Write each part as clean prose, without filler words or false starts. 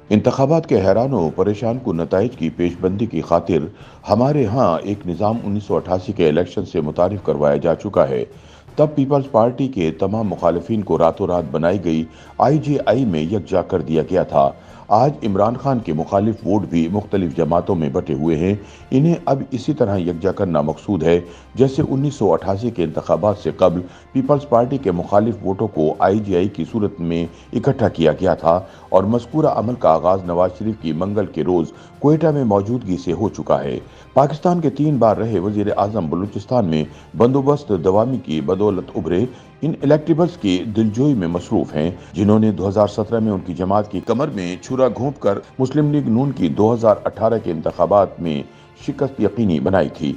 इंतखाबात के हैरान व परेशान कुन नताइज की पेशबंदी की खातिर हमारे यहाँ एक निज़ाम 1988 के इलेक्शन से मुतारिफ करवाया जा चुका है। तब पीपल्स पार्टी के तमाम मुखालिफिन को रातों रात बनाई गई IJI में यकजा कर दिया गया था। आज इमरान खान के मुखालिफ वोट भी मुख्तलिफ जमातों में बटे हुए हैं। इन्हें अब इसी तरह यकजा करना मकसूद है जैसे 1988 के इंतखाबात से कबल पीपल्स पार्टी के मुखालिफ वोटों को IJI की सूरत में इकट्ठा किया गया था और मज़कूरा अमल का आगाज नवाज शरीफ की मंगल के रोज क्वेटा में मौजूदगी से हो चुका है। पाकिस्तान के 3 बार रहे वजीर आजम बलूचिस्तान में बंदोबस्त दवामी की बदौलत उभरे। इन इलेक्टेबल्स की दिलजोई में मसरूफ हैं, जिन्होंने 2017 में उनकी जमात की कमर में छुरा घोंप कर मुस्लिम लीग नून की 2018 के इंतखाबात में शिकस्त यकीनी बनाई थी।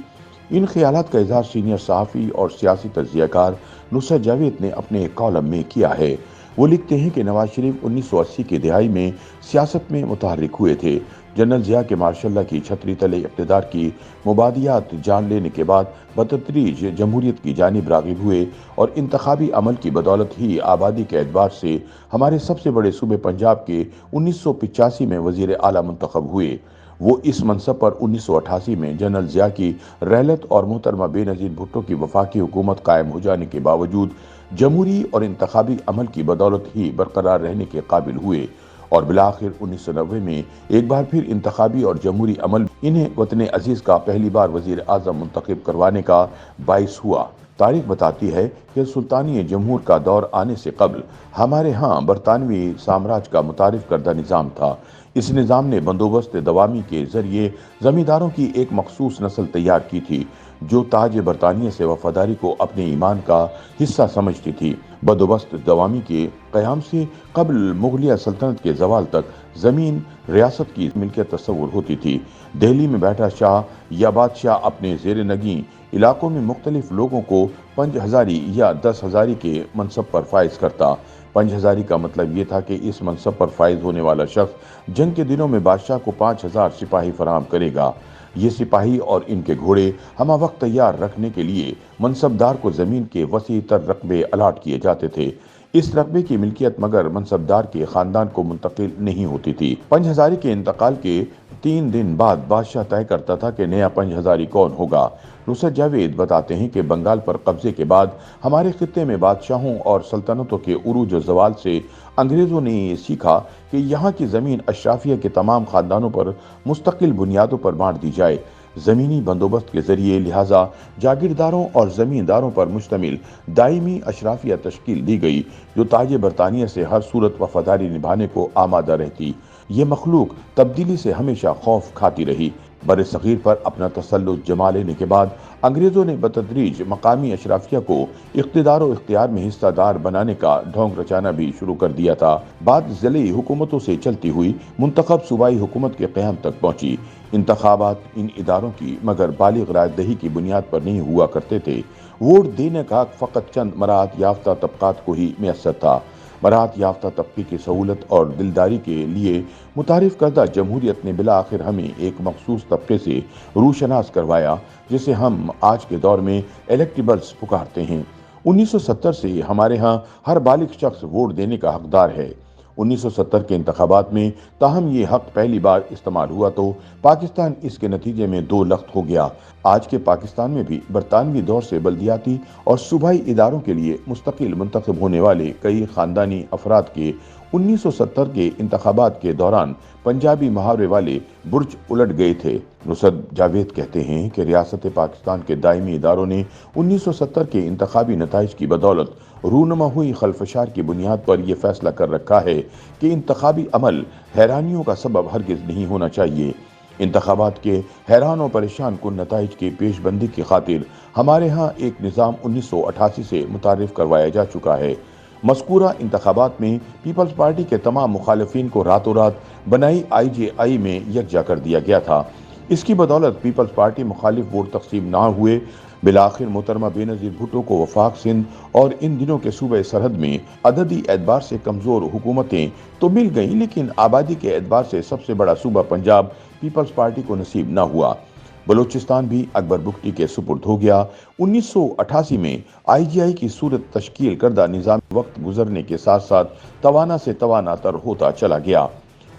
इन ख्यालात का इजहार सीनियर सहाफ़ी और सियासी तज्ज़ियाकार नुसरत जावेद ने अपने एक कॉलम में किया है। वो लिखते हैं कि नवाज शरीफ 1980 की दिहाई में सियासत में मुतहर्रिक हुए थे। जनरल ज़िया के मार्शल्ला की छतरी तले इक़्तिदार की मुबादियात जान लेने के बाद बतदरीज जमहूरियत की जानिब राग़िब हुए और इंतखाबी अमल की बदौलत ही आबादी के एतबार से हमारे सबसे बड़े सूबे पंजाब के 1985 में वज़ीर आला मुंतखब हुए। वो इस मनसब पर 1988 में जनरल ज़िया की रहलत और मोहतरमा बेनज़ीर भुट्टो की वफाकी हुकूमत कायम हो जाने के बावजूद जमहूरी और इंतखाबी अमल की बदौलत ही बरकरार रहने के काबिल हुए और बिलाखिर 1990 में एक बार फिर इंतखाबी और जमहूरी अमल इन्हें वतन अजीज का पहली बार वजीर आजम मुंतखब करवाने का बाइस हुआ। तारीख बताती है कि सुल्तानी जमहूर का दौर आने से कबल हमारे यहाँ बरतानवी साम्राज्य का मुतारिफ करदा निज़ाम था। इस निज़ाम ने बंदोबस्त दवामी के जरिए जमींदारों की एक मखसूस नस्ल तैयार की थी जो ताज बरतानिया से वफादारी को अपने ईमान का हिस्सा समझती थी। बंदोबस्त दवामी के क़याम से कबल मुगलिया सल्तनत के जवाल तक ज़मीन रियासत की मिल्कियत तस्वुर होती थी। दिल्ली में बैठा शाह या बादशाह अपने ज़ेर नगी इलाकों में मुख्तलिफ लोगों को 5 हज़ारी या 10 हज़ारी के मनसब पर फाइज करता। 5 हज़ारी का मतलब ये था कि इस मनसब पर फाइज होने वाला शख्स जंग के दिनों में बादशाह को 5,000 सिपाही फराहम करेगा। ये सिपाही और इनके घोड़े हमा वक्त तैयार रखने के लिए मनसबदार को जमीन के वसी तर रकबे अलाट किए जाते थे। इस रकबे की मिल्कियत मगर मनसबदार के खानदान को मुंतकिल नहीं होती थी। 5 हज़ारी के इंतकाल के 3 दिन बाद बादशाह तय करता था कि नया 5 हज़ारी कौन होगा। नुसरत जावेद बताते हैं कि बंगाल पर कब्जे के बाद हमारे खित्ते में बादशाहों और सल्तनतों के उरूज और जवाल से अंग्रेज़ों ने ये सीखा कि यहाँ की ज़मीन अशराफिया के तमाम ख़ानदानों पर मुस्तकिल बुनियादों पर बांट दी जाए। ज़मीनी बंदोबस्त के ज़रिए लिहाजा जागीरदारों और ज़मींदारों पर मुश्तमिल दायमी अशराफिया तश्कील दी गई जो ताज बरतानिया से हर सूरत वफादारी निभाने को आमादा रहती। ये मखलूक तब्दीली से हमेशा खौफ खाती रही। बर सग़ीर पर अपना तसल्लुत जमा लेने के बाद अंग्रेज़ों ने बतदरीज मकामी अशराफिया को इख्तिदार व इख्तियार में हिस्सादार बनाने का ढोंग रचाना भी शुरू कर दिया था। बात ज़िली हुकूमतों से चलती हुई मुंतखब सूबाई हुकूमत के क़याम तक पहुंची। इंतखाबात इन इदारों की मगर बालिग़ रायदही की बुनियाद पर नहीं हुआ करते थे। वोट देने का हक़ फ़कत चंद मराहत याफ्ता तबक़ात को ही मैसर था। मराहत याफ्ता तबके की सहूलत और दिलदारी के लिए मुतारिफ करदा जमहूरियत ने बिला आखिर हमें एक मखसूस तबके से रूशनास करवाया जिसे हम आज के दौर में इलेक्टेबल्स पुकारते हैं। 1970 से हमारे यहाँ हर बालिग शख्स वोट देने का हकदार है। 1970 के इंतखाबात में ताहम ये हक पहली बार इस्तेमाल हुआ तो पाकिस्तान इसके नतीजे में दो लख्त हो गया। आज के पाकिस्तान में भी बरतानवी दौर से बल्दियाती और सूबाई इदारों के लिए मुस्तकिल मुंतखब होने वाले कई खानदानी अफराद के 1970 के इंतखाबात के दौरान पंजाबी मुहावरे वाले बुर्ज उलट गए थे। नुसरत जावेद कहते हैं कि रियासत पाकिस्तान के दायमी इदारों ने 1970 के इंतखाबी नताइज की बदौलत रूनमा हुई खलफशार की बुनियाद पर यह फैसला कर रखा है कि इंतखाबी अमल हैरानियों का सबब हरगिज नहीं होना चाहिए। इंतखाबात के हैरान और परेशान कुन नताइज की पेशबंदी की खातिर हमारे यहाँ एक निज़ाम 1988 से मुतारिफ करवाया जा चुका है। मज़कूरा इंतखाबात में पीपल्स पार्टी के तमाम मुखालिफिन को रातों रात बनाई IJI में यकजा कर दिया गया था। इसकी बदौलत पीपल्स पार्टी मुखालिफ वोट तकसीम ना हुए। बिलाखिर मोहतरमा बेनज़ीर भुट्टो को वफाक सिंध और इन दिनों के सूबे सरहद में अददी एतबार से कमज़ोर हुकूमतें तो मिल गईं, लेकिन आबादी के एतबार से सबसे बड़ा सूबा पंजाब पीपल्स पार्टी को नसीब न हुआ। बलूचिस्तान भी अकबर बुगटी के सुपुर्द हो गया। 1988 में IJI की सूरत तश्कील करदा निज़ाम वक्त गुजरने के साथ साथ तवाना से तवाना तर होता चला गया।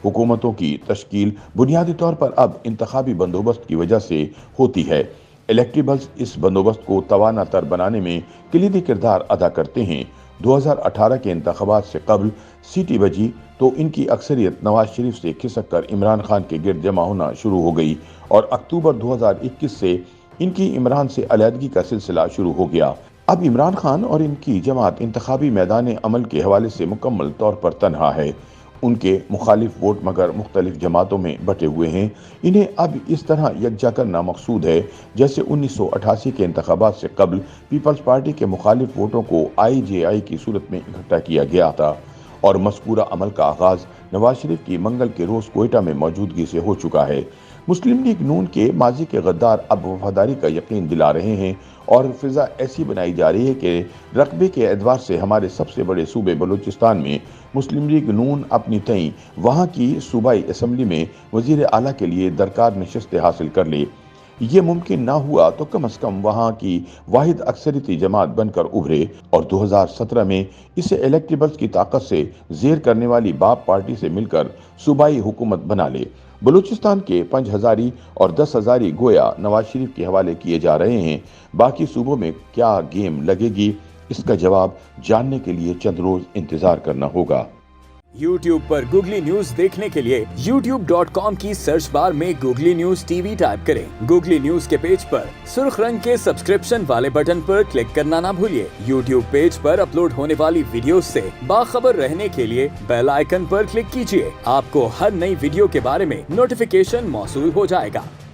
हुकूमतों की तश्कील बुनियादी तौर पर अब इंतखाबी बंदोबस्त की वजह से होती है। इलेक्टेबल्स इस बंदोबस्त को तवाना तर बनाने में कलीदी किरदार अदा करते हैं। 2018 के इंतखाबात से कबल सीटी बजी तो इनकी अक्सरियत नवाज शरीफ से खिसक कर इमरान खान के गिर्द जमा होना शुरू हो गई और अक्टूबर 2021 से इनकी इमरान से अलहदगी का सिलसिला शुरू हो गया। अब इमरान खान और इनकी जमात इंतखाबी मैदान अमल के हवाले से मुकम्मल तौर पर तन्हा है। उनके मुखालिफ वोट मगर मुख्तलिफ जमातों में बटे हुए हैं। इन्हें अब इस तरह यकजा करना मकसूद है जैसे 1988 के इंतखाबात से कबल पीपल्स पार्टी के मुखालिफ वोटों को IJI की सूरत में इकट्ठा किया गया था और मज़कूरा अमल का आगाज नवाज शरीफ की मंगल के रोज कोयटा में मौजूदगी से हो चुका है। मुस्लिम लीग नून के माजी के गद्दार अब वफादारी का यकीन दिला रहे हैं और फिजा ऐसी बनाई जा रही है कि रकबे के एतबार से हमारे सबसे बड़े सूबे बलूचिस्तान में मुस्लिम लीग नून अपनी तई वहाँ की सूबाई असम्बली में वजीर आला के लिए दरकार नशस्तें हासिल कर ले। ये मुमकिन ना हुआ तो कम अज कम वहाँ की वाहिद अक्सरियती जमात बनकर उभरे और 2017 में इसे इलेक्टेबल्स की ताकत से जेर करने वाली बाप पार्टी से मिलकर सूबाई हुकूमत बना ले। बलूचिस्तान के 5,000 और 10,000 गोया नवाज शरीफ के हवाले किए जा रहे हैं। बाकी सूबों में क्या गेम लगेगी, इसका जवाब जानने के लिए चंद रोज इंतजार करना होगा। YouTube पर गूगली न्यूज देखने के लिए youtube.com की सर्च बार में गूगली न्यूज टीवी टाइप करें। गूगली न्यूज के पेज पर सुर्ख रंग के सब्सक्रिप्शन वाले बटन पर क्लिक करना ना भूलिए। YouTube पेज पर अपलोड होने वाली वीडियोस से बाखबर रहने के लिए बेल आइकन पर क्लिक कीजिए। आपको हर नई वीडियो के बारे में नोटिफिकेशन मौसूल हो जाएगा।